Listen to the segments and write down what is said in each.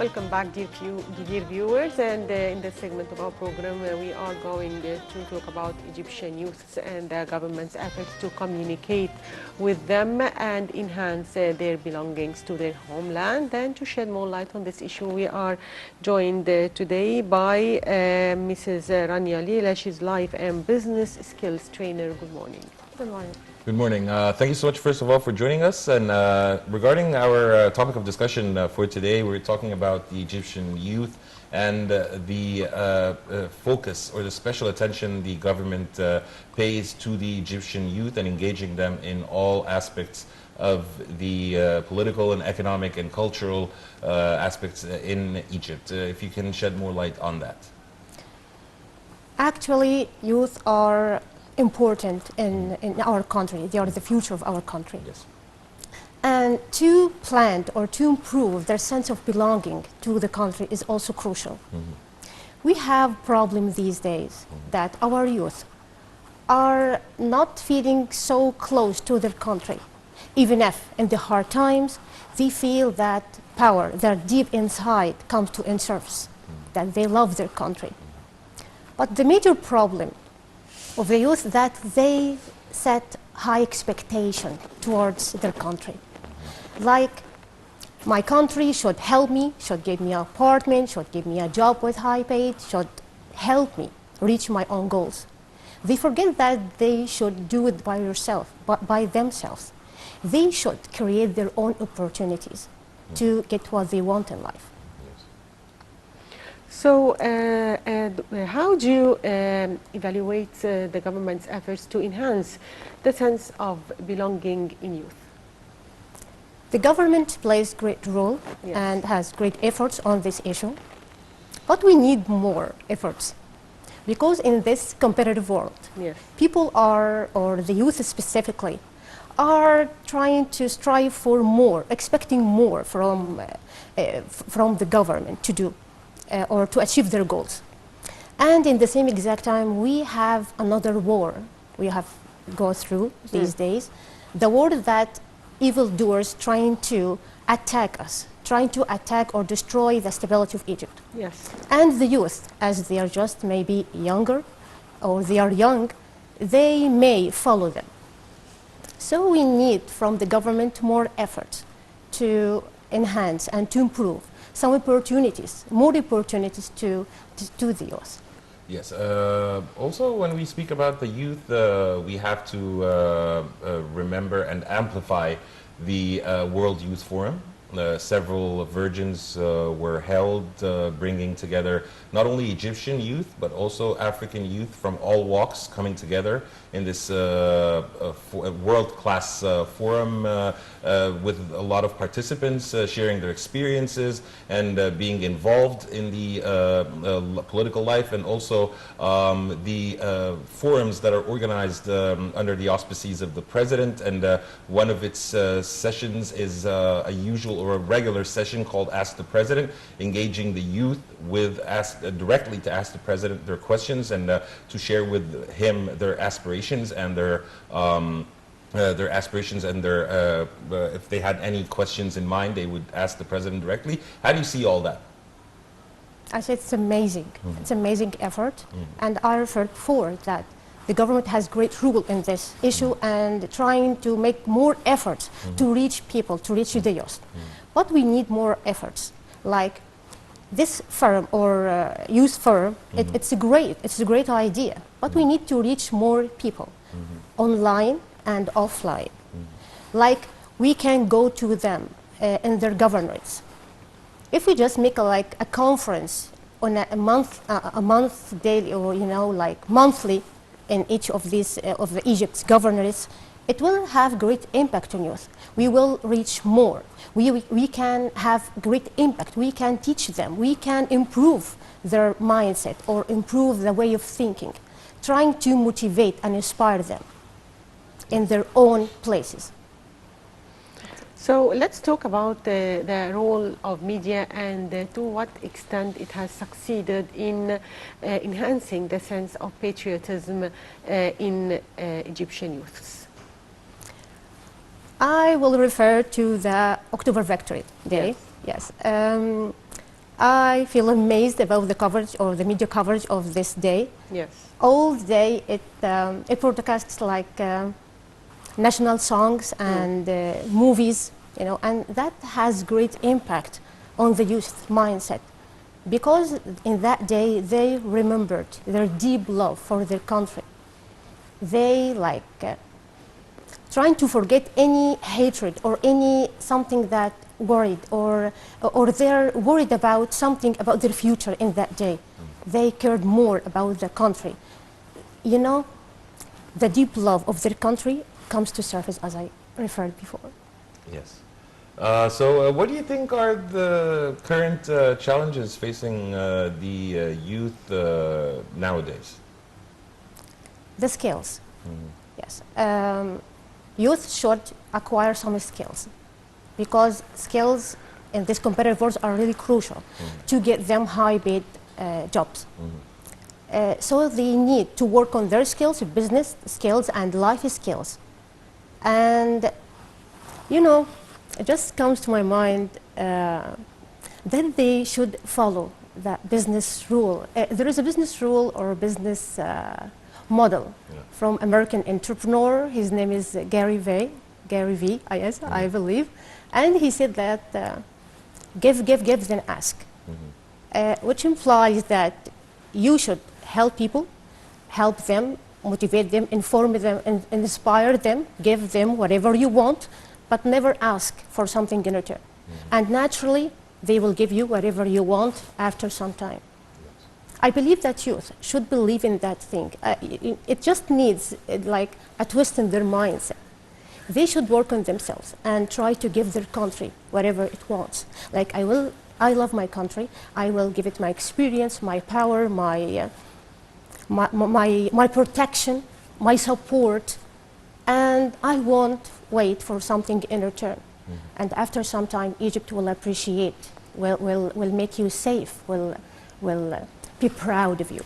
Welcome back, dear viewers. And in this segment of our program, we are going to talk about Egyptian youths and the government's efforts to communicate with them and enhance their belongings to their homeland. And to shed more light on this issue, we are joined today by Mrs. Rania Lelah. She's life and business skills trainer. Good morning. Good morning. Good morning. Thank you so much, first of all, for joining us. And regarding our topic of discussion for today, we're talking about the Egyptian youth and the focus or the special attention the government pays to the Egyptian youth and engaging them in all aspects of the political and economic and cultural aspects in Egypt. If you can shed more light on that. Actually, youth are important in our country. They are the future of our country. Yes. And to plant or to improve their sense of belonging to the country is also crucial. We have problems these days that our youth are not feeling so close to their country. Even if in the hard times, they feel that power that deep inside comes to surface, that they love their country. But the major problem of the youth that they set high expectation towards their country. Like, my country should help me, should give me an apartment, should give me a job with high paid, should help me reach my own goals. They forget that they should do it by themselves. They should create their own opportunities to get what they want in life. So, how do you evaluate the government's efforts to enhance the sense of belonging in youth? The government plays great role Yes. and has great efforts on this issue, but we need more efforts because in this competitive world, Yes. people are, or the youth specifically, are trying to strive for more, expecting more from the government to do. Or to achieve their goals. And in the same exact time, we have another war we have go through these days, the war that evildoers trying to attack us, trying to attack or destroy the stability of Egypt. Yes. And the youth, as they are just maybe younger, or they are young, they may follow them. So we need from the government more effort to enhance and to improve some opportunities, more opportunities to the youth. Yes. Also, when we speak about the youth, we have to remember and amplify the World Youth Forum. Several versions were held, bringing together not only Egyptian youth, but also African youth from all walks coming together in this world-class forum with a lot of participants sharing their experiences and being involved in the political life, and also the forums that are organized under the auspices of the president. And one of its sessions is a usual or a regular session called Ask the President, engaging the youth with directly to ask the president their questions and to share with him their aspirations and their if they had any questions in mind, they would ask the president directly. How do you see all that? I say it's amazing. It's amazing effort, and I referred before that the government has great role in this issue and trying to make more efforts to reach people, to reach the youth. But we need more efforts, like this forum or youth forum. It's a great idea, but we need to reach more people, online and offline. Like, we can go to them in their governorates. If we just make a conference on a month daily, or like monthly, in each of these of Egypt's governorates, it will have great impact on youth. We will reach more. We can have great impact. We can teach them. We can improve their mindset or improve the way of thinking, trying to motivate and inspire them in their own places. So let's talk about the role of media and to what extent it has succeeded in enhancing the sense of patriotism in Egyptian youths. I will refer to the October Victory Day. Yes. Yes. I feel amazed about the coverage or the media coverage of this day. Yes. All day it broadcasts like national songs and movies, you know, and that has great impact on the youth mindset, because in that day they remembered their deep love for their country. They like trying to forget any hatred or any something that worried, or they're worried about something about their future in that day. They cared more about the country. You know, the deep love of their country comes to surface, as I referred before. Yes. So what do you think are the current challenges facing the youth nowadays? The skills. Yes. Youth should acquire some skills, because skills in this competitive world are really crucial to get them high-paid jobs. So they need to work on their skills, business skills and life skills. And, you know, it just comes to my mind that they should follow that business rule. There is a business rule or a business model from American entrepreneur. His name is Gary V, I believe. And he said that give, then ask, which implies that you should help people, help them, motivate them, inform them, and inspire them, give them whatever you want, but never ask for something in return. And naturally, they will give you whatever you want after some time. I believe that youth should believe in that thing. It just needs like a twist in their mindset. They should work on themselves and try to give their country whatever it wants. Like I love my country. I will give it my experience, my power, my protection, my support, and I won't wait for something in return. And after some time, Egypt will appreciate, will make you safe, will be proud of you.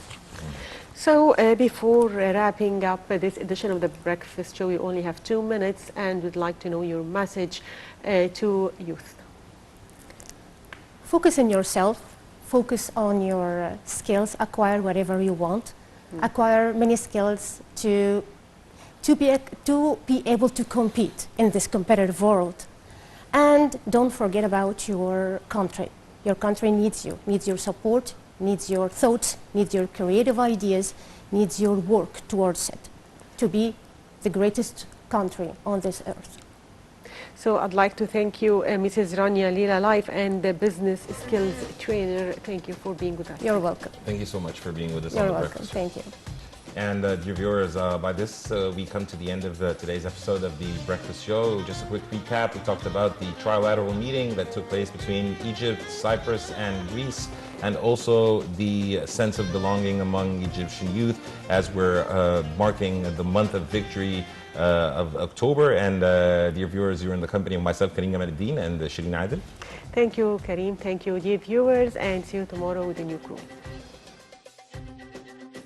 So before wrapping up this edition of the Breakfast Show, we only have 2 minutes, and we'd like to know your message to youth. Focus on yourself, focus on your skills, acquire whatever you want, acquire many skills to be able to compete in this competitive world. And don't forget about your country. Your country needs you, needs your support, needs your thoughts, needs your creative ideas, needs your work towards it to be the greatest country on this earth. So I'd like to thank you, Mrs. Rania, Lelah Life and the Business Skills Trainer. Thank you for being with us. You're welcome. Thank you so much for being with us on You're the welcome. Breakfast Show. Thank you. And dear viewers, by this we come to the end of today's episode of the Breakfast Show. Just a quick recap. We talked about the trilateral meeting that took place between Egypt, Cyprus, and Greece, and also the sense of belonging among Egyptian youth as we're marking the month of victory of October. And dear viewers, you're in the company of myself, Karim Gamaluddin, and Shireen Adel. Thank you, Karim. Thank you, dear viewers, and see you tomorrow with a new crew.